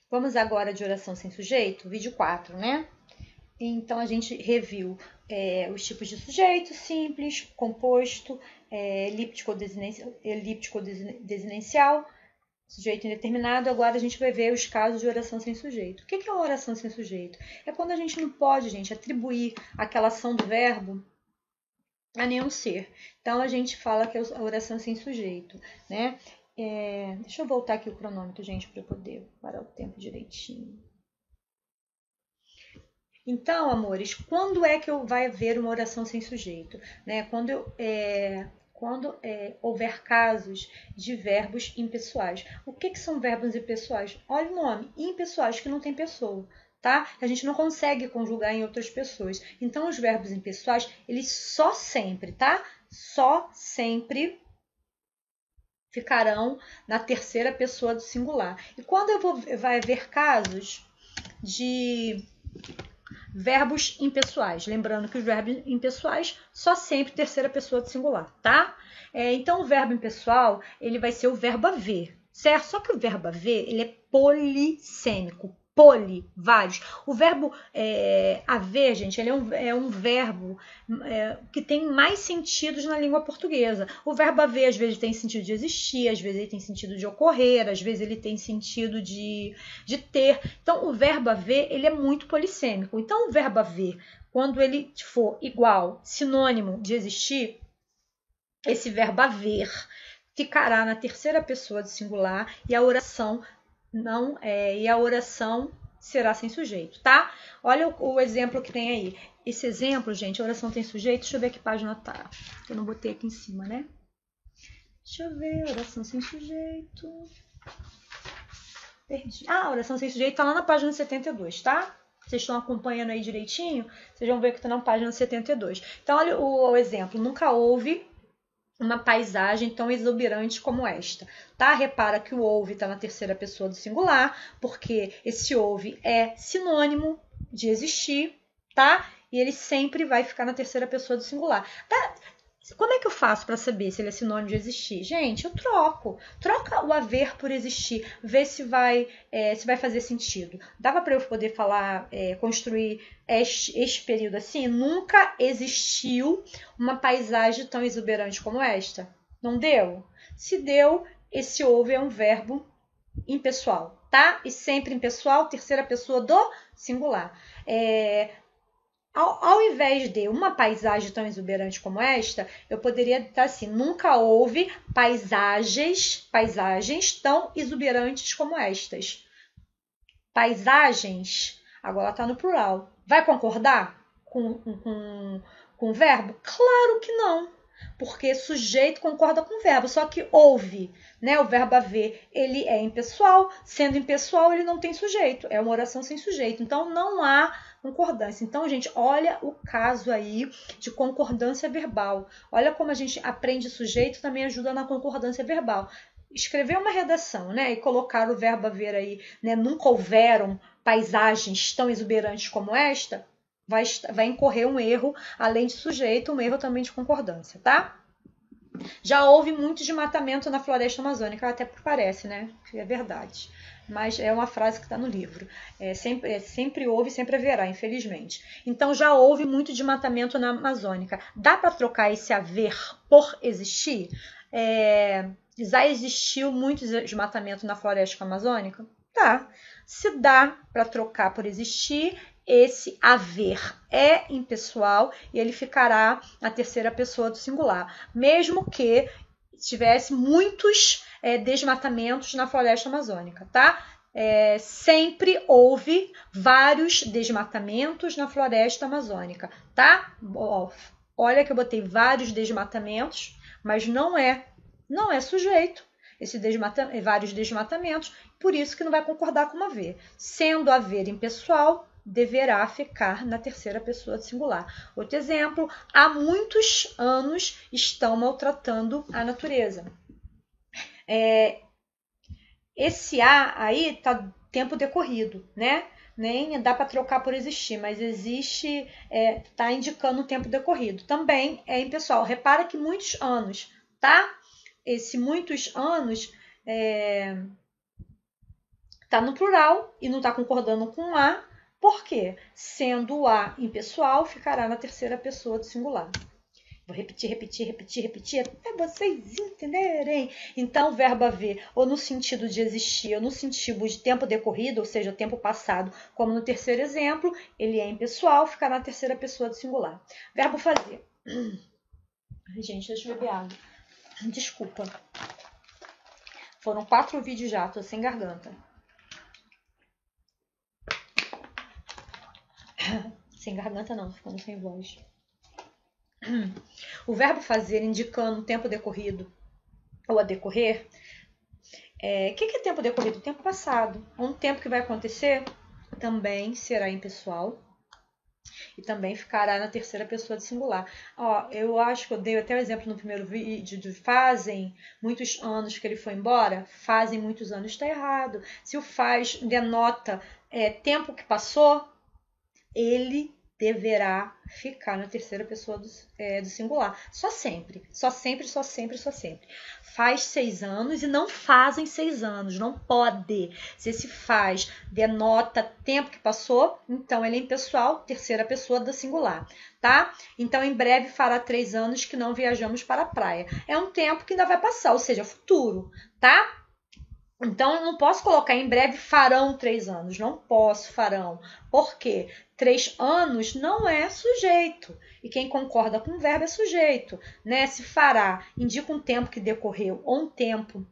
Vamos agora de oração sem sujeito, vídeo 4, né? Então, a gente reviu os tipos de sujeito: simples, composto, elíptico desinencial, sujeito indeterminado. Agora a gente vai ver os casos de oração sem sujeito. O que é uma oração sem sujeito? É quando a gente não pode, gente, atribuir aquela ação do verbo a nenhum ser. Então, a gente fala que é a oração sem sujeito, né? Deixa eu voltar aqui o cronômetro, gente, para eu poder parar o tempo direitinho. Então, amores, quando é que vai haver uma oração sem sujeito? Né? Quando houver casos de verbos impessoais. O que são verbos impessoais? Olha o nome, impessoais, que não tem pessoa. Tá? A gente não consegue conjugar em outras pessoas. Então, os verbos impessoais, eles só sempre, tá? Só sempre ficarão na terceira pessoa do singular. E quando vai haver casos de verbos impessoais, lembrando que os verbos impessoais só sempre terceira pessoa do singular, tá? Então, o verbo impessoal, ele vai ser o verbo haver, certo? Só que o verbo haver, ele é polissêmico, vários. O verbo haver, gente, ele é um verbo que tem mais sentidos na língua portuguesa. O verbo haver, às vezes, tem sentido de existir, às vezes ele tem sentido de ocorrer, às vezes ele tem sentido de ter. Então, o verbo haver, ele é muito polissêmico. Então, o verbo haver, quando ele for igual, sinônimo de existir, esse verbo haver ficará na terceira pessoa do singular e a oração será sem sujeito, tá? Olha o exemplo que tem aí. Esse exemplo, gente, a oração tem sujeito. Deixa eu ver que página tá. Eu não botei aqui em cima, né? Deixa eu ver, oração sem sujeito. Perdi. A oração sem sujeito tá lá na página 72, tá? Vocês estão acompanhando aí direitinho? Vocês vão ver que tá na página 72. Então, olha o exemplo. Nunca houve uma paisagem tão exuberante como esta, tá? Repara que o houve está na terceira pessoa do singular, porque esse houve é sinônimo de existir, tá? E ele sempre vai ficar na terceira pessoa do singular. Tá? Como é que eu faço para saber se ele é sinônimo de existir? Gente, eu troco. Troca o haver por existir, vê se vai fazer sentido. Dava para eu poder falar, construir este período assim? Nunca existiu uma paisagem tão exuberante como esta. Não deu? Se deu, esse houve é um verbo impessoal, tá? E sempre impessoal, terceira pessoa do singular. Ao invés de uma paisagem tão exuberante como esta, eu poderia estar assim: nunca houve paisagens tão exuberantes como estas. Paisagens, agora está no plural. Vai concordar com o verbo? Claro que não, porque sujeito concorda com o verbo, só que houve, né? O verbo haver, ele é impessoal, sendo impessoal, ele não tem sujeito, é uma oração sem sujeito, então não há concordância. Então, gente, olha o caso aí de concordância verbal. Olha como a gente aprende sujeito, também ajuda na concordância verbal. Escrever uma redação, né, e colocar o verbo haver aí, né, nunca houveram paisagens tão exuberantes como esta, vai incorrer um erro, além de sujeito, um erro também de concordância, tá? Já houve muito desmatamento na floresta amazônica, até parece, né? É verdade. Mas é uma frase que está no livro. Sempre houve, sempre haverá, infelizmente. Então, já houve muito desmatamento na Amazônica. Dá para trocar esse haver por existir? Já existiu muito desmatamento na floresta amazônica? Tá. Se dá para trocar por existir, esse haver é impessoal e ele ficará na terceira pessoa do singular, mesmo que tivesse muitos desmatamentos na floresta amazônica, tá? Sempre houve vários desmatamentos na floresta amazônica, tá? Olha que eu botei vários desmatamentos, mas não é sujeito. Vários desmatamentos, por isso que não vai concordar com haver. Sendo haver impessoal, deverá ficar na terceira pessoa do singular. Outro exemplo: há muitos anos estão maltratando a natureza. Esse há aí está tempo decorrido, né? Nem dá para trocar por existir, mas existe, está indicando o tempo decorrido. Também é impessoal. Repara que muitos anos, tá? Esse muitos anos Está no plural e não está concordando com a, por quê? Sendo o a impessoal, ficará na terceira pessoa do singular. Vou repetir, até vocês entenderem. Então, o verbo haver, ou no sentido de existir, ou no sentido de tempo decorrido, ou seja, tempo passado, como no terceiro exemplo, ele é impessoal, ficará na terceira pessoa do singular. Verbo fazer. Ai, gente, deixa eu beber água. Desculpa. Foram 4 vídeos já, tô sem garganta. Sem garganta não, tô ficando sem voz. O verbo fazer indicando o tempo decorrido ou a decorrer. O que é tempo decorrido? Tempo passado. Um tempo que vai acontecer também será impessoal e também ficará na terceira pessoa do singular. Ó, eu acho que eu dei até o exemplo no primeiro vídeo de fazem muitos anos que ele foi embora. Fazem muitos anos está errado. Se o faz denota tempo que passou, ele deverá ficar na terceira pessoa do singular. Só sempre. Faz 6 anos e não fazem 6 anos. Não pode. Se esse faz denota tempo que passou, então ele é impessoal, terceira pessoa do singular. Tá? Então, em breve fará 3 anos que não viajamos para a praia. É um tempo que ainda vai passar, ou seja, futuro. Tá? Então, eu não posso colocar em breve farão 3 anos. Não posso, farão. Por quê? 3 anos não é sujeito. E quem concorda com o verbo é sujeito. Né? Se fará indica um tempo que decorreu ou um tempo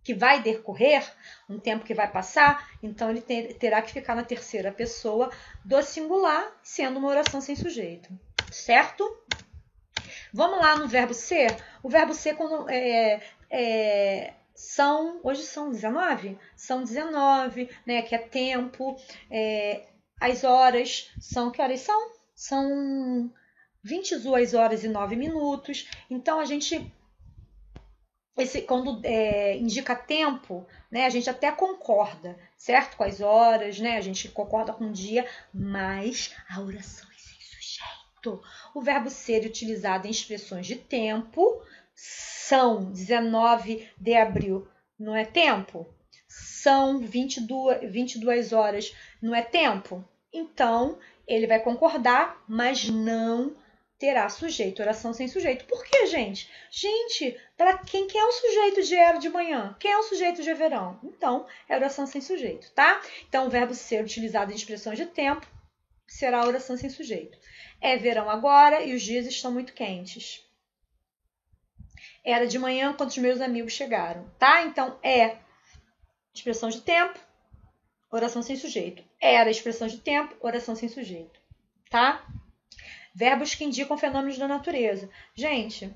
que vai decorrer, um tempo que vai passar, então ele terá que ficar na terceira pessoa do singular, sendo uma oração sem sujeito. Certo? Vamos lá no verbo ser. O verbo ser quando hoje são 19? São 19, né? Que é tempo. As horas são, que horas são? São 22 horas e 9 minutos. Então, a gente, quando indica tempo, né? A gente até concorda, certo? Com as horas, né? A gente concorda com o dia, mas a oração é sem sujeito. O verbo ser utilizado em expressões de tempo são 19 de abril, não é tempo? São 22 horas, não é tempo? Então, ele vai concordar, mas não terá sujeito, oração sem sujeito. Por quê, gente? Gente, para quem é o sujeito de era de manhã? Quem é o sujeito de verão? Então, é oração sem sujeito, tá? Então, o verbo ser utilizado em expressões de tempo será oração sem sujeito. É verão agora e os dias estão muito quentes. Era de manhã quando os meus amigos chegaram, tá? Então, expressão de tempo, oração sem sujeito. Era expressão de tempo, oração sem sujeito, tá? Verbos que indicam fenômenos da natureza. Gente,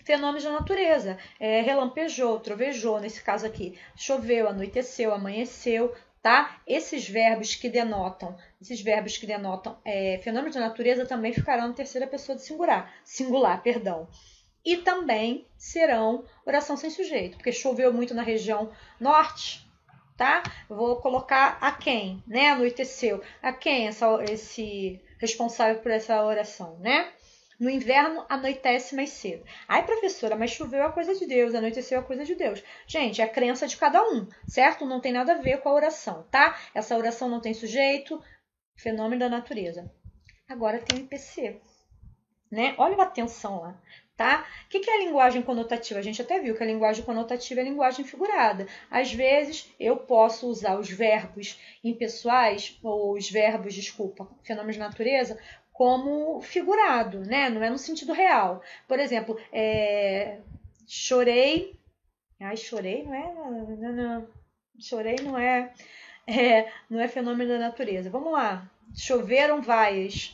fenômenos da natureza. Relampejou, trovejou, nesse caso aqui. Choveu, anoiteceu, amanheceu, tá? Esses verbos que denotam fenômenos da natureza também ficarão na terceira pessoa do singular, perdão. E também serão oração sem sujeito, porque choveu muito na região norte, tá? Eu vou colocar a quem, né? Anoiteceu. A quem esse responsável por essa oração, né? No inverno, anoitece mais cedo. Ai, professora, mas choveu é coisa de Deus, anoiteceu é coisa de Deus. Gente, é a crença de cada um, certo? Não tem nada a ver com a oração, tá? Essa oração não tem sujeito, fenômeno da natureza. Agora tem o IPC, né? Olha a atenção lá. Tá? O que é a linguagem conotativa? A gente até viu que a linguagem conotativa é a linguagem figurada. Às vezes, eu posso usar os verbos impessoais, ou os verbos, fenômenos de natureza, como figurado, né? Não é no sentido real. Por exemplo, chorei. Ai, chorei não é. Não. Chorei não é fenômeno da natureza. Vamos lá. Choveram vaias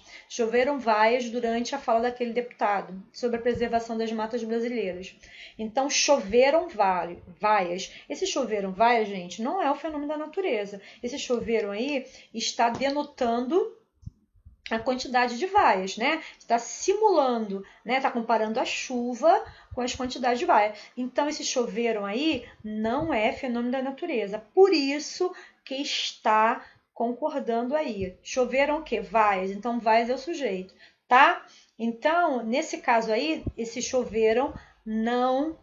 durante a fala daquele deputado sobre a preservação das matas brasileiras. Então, choveram vaias. Esse choveram vaias, gente, não é o fenômeno da natureza. Esse choveram aí está denotando a quantidade de vaias, né? Está simulando, né? Está comparando a chuva com as quantidades de vaias. Então, esse choveram aí não é fenômeno da natureza. Por isso que está concordando aí. Choveram o quê? Vaias. Então, vaias é o sujeito, tá? Então, nesse caso aí, esse choveram não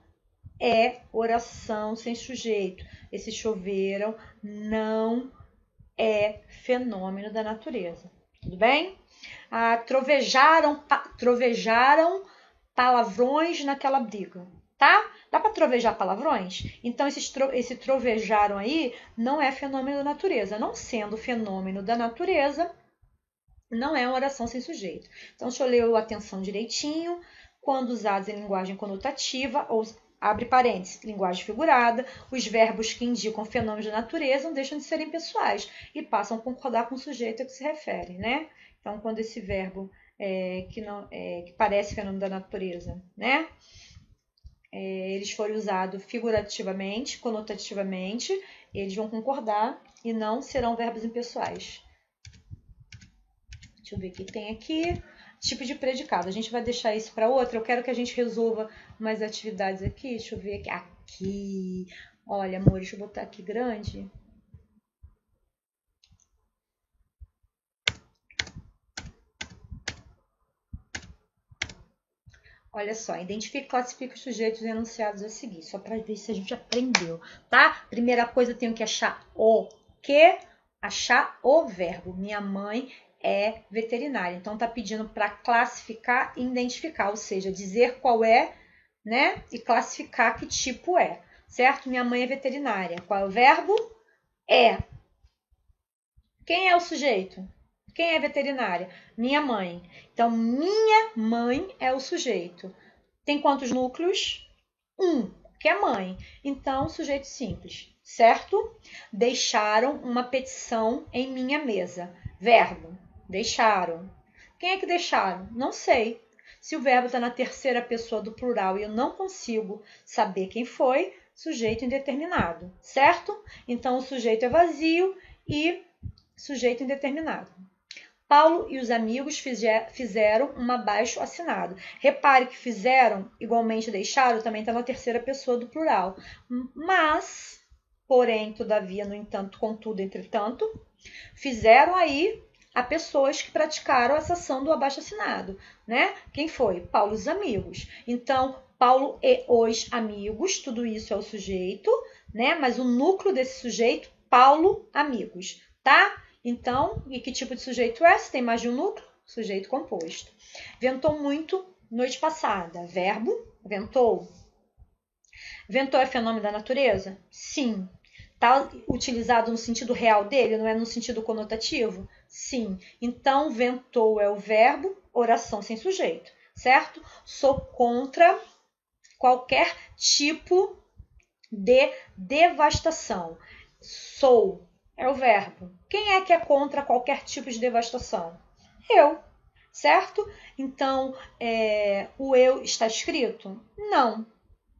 é oração sem sujeito. esse choveram não é fenômeno da natureza. Tudo bem? Trovejaram palavrões naquela briga, tá? Dá para trovejar palavrões? Então, esse trovejaram aí não é fenômeno da natureza. Não sendo fenômeno da natureza, não é uma oração sem sujeito. Então, deixa eu ler a atenção direitinho. Quando usados em linguagem conotativa, ou abre parênteses, linguagem figurada, os verbos que indicam fenômenos da natureza não deixam de serem pessoais e passam a concordar com o sujeito a que se refere, né? Então, quando esse verbo que parece fenômeno da natureza, né? Eles forem usados figurativamente, conotativamente, eles vão concordar e não serão verbos impessoais. Deixa eu ver o que tem aqui. Tipo de predicado. A gente vai deixar isso para outra. Eu quero que a gente resolva umas atividades aqui. Deixa eu ver aqui. Olha, amor, deixa eu botar aqui grande. Olha só, identifique e classifique os sujeitos enunciados a seguir, só para ver se a gente aprendeu, tá? Primeira coisa, eu tenho que achar o quê? Achar o verbo. Minha mãe é veterinária, então tá pedindo para classificar e identificar, ou seja, dizer qual é, né? E classificar que tipo é, certo? Minha mãe é veterinária. Qual é o verbo? É. Quem é o sujeito? Quem é veterinária? Minha mãe. Então, minha mãe é o sujeito. Tem quantos núcleos? Que é mãe. Então, sujeito simples, certo? Deixaram uma petição em minha mesa. Verbo. Deixaram. Quem é que deixaram? Não sei. Se o verbo está na terceira pessoa do plural e eu não consigo saber quem foi, sujeito indeterminado, certo? Então, o sujeito é vazio e sujeito indeterminado. Paulo e os amigos fizeram um abaixo assinado. Repare que fizeram, igualmente deixaram, também está na terceira pessoa do plural. Mas, porém, todavia, no entanto, contudo, entretanto, fizeram aí a pessoas que praticaram essa ação do abaixo assinado, né? Quem foi? Paulo e os amigos. Então, Paulo e os amigos, tudo isso é o sujeito, né? Mas o núcleo desse sujeito, Paulo, amigos, tá? Então, e que tipo de sujeito é? Se tem mais de um núcleo, sujeito composto. Ventou muito noite passada. Verbo, ventou. Ventou é fenômeno da natureza? Sim. Está utilizado no sentido real dele, não é no sentido conotativo? Sim. Então, ventou é o verbo, oração sem sujeito, certo? Sou contra qualquer tipo de devastação. Sou é o verbo. Quem é que é contra qualquer tipo de devastação? Eu, certo? Então, o eu está escrito? Não,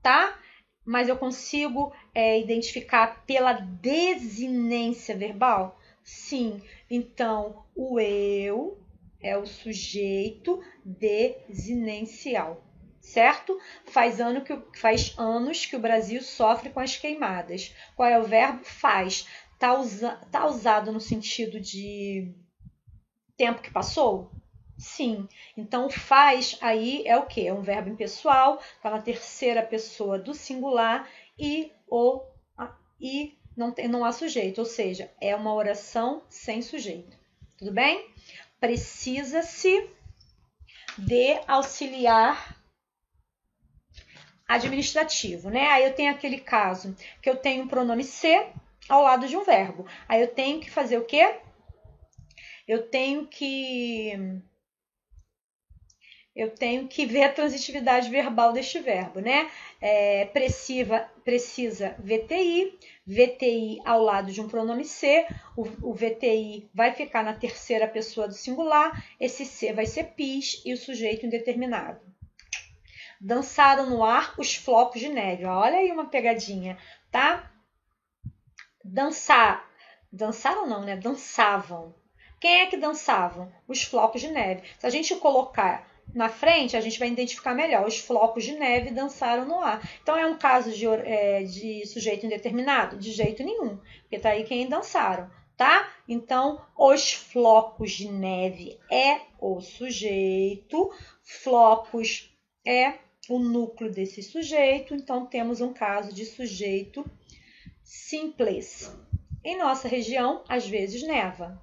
tá? Mas eu consigo identificar pela desinência verbal? Sim. Então, o eu é o sujeito desinencial, certo? Faz anos que o Brasil sofre com as queimadas. Qual é o verbo? Faz. Tá usado no sentido de tempo que passou? Sim. Então, faz aí é o quê? É um verbo impessoal, está na terceira pessoa do singular e não há sujeito, ou seja, é uma oração sem sujeito. Tudo bem? Precisa-se de auxiliar administrativo, né? Aí eu tenho aquele caso que eu tenho um pronome ser ao lado de um verbo. Aí eu tenho que fazer o quê? Eu tenho que ver a transitividade verbal deste verbo, né? Precisa VTI, VTI ao lado de um pronome ser, o VTI vai ficar na terceira pessoa do singular, esse ser vai ser PIS e o sujeito indeterminado. Dançaram no ar os flocos de neve. Olha aí uma pegadinha, tá? Dançaram não, né? Dançavam. Quem é que dançavam? Os flocos de neve. Se a gente colocar na frente, a gente vai identificar melhor. Os flocos de neve dançaram no ar. Então, é um caso de sujeito indeterminado? De jeito nenhum, porque tá aí quem dançaram, tá? Então, os flocos de neve é o sujeito, flocos é o núcleo desse sujeito, então temos um caso de sujeito simples. Em nossa região, às vezes neva.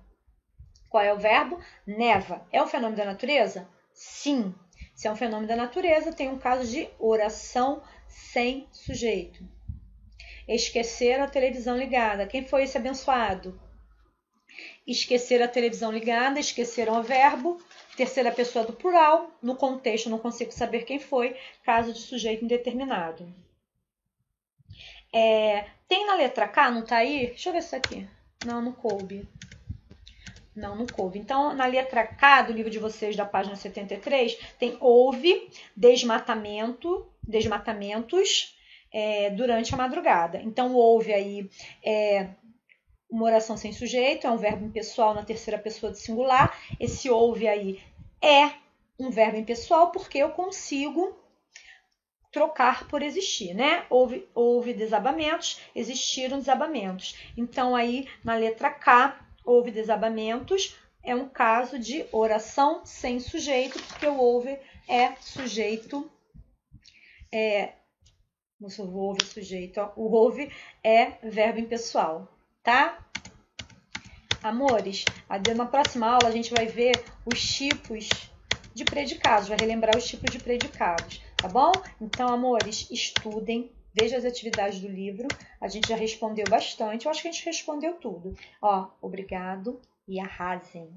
Qual é o verbo? Neva. É um fenômeno da natureza? Sim. Se é um fenômeno da natureza, tem um caso de oração sem sujeito. Esquecer a televisão ligada. Quem foi esse abençoado? Esquecer a televisão ligada, esqueceram o verbo, terceira pessoa do plural, no contexto não consigo saber quem foi, caso de sujeito indeterminado. Tem na letra K, não tá aí? Deixa eu ver isso aqui. Não coube. Não coube. Então, na letra K do livro de vocês, da página 73, tem houve desmatamentos durante a madrugada. Então, houve aí uma oração sem sujeito, é um verbo impessoal na terceira pessoa do singular. Esse houve aí é um verbo impessoal porque eu consigo trocar por existir, né? Houve desabamentos, existiram desabamentos. Então, aí, na letra K, houve desabamentos, é um caso de oração sem sujeito, porque o houve é sujeito, o houve é verbo impessoal, tá? Amores, na próxima aula a gente vai ver os tipos de predicados, vai relembrar os tipos de predicados, tá bom? Então, amores, estudem, vejam as atividades do livro, a gente já respondeu bastante, eu acho que a gente respondeu tudo. Ó, obrigado e arrasem!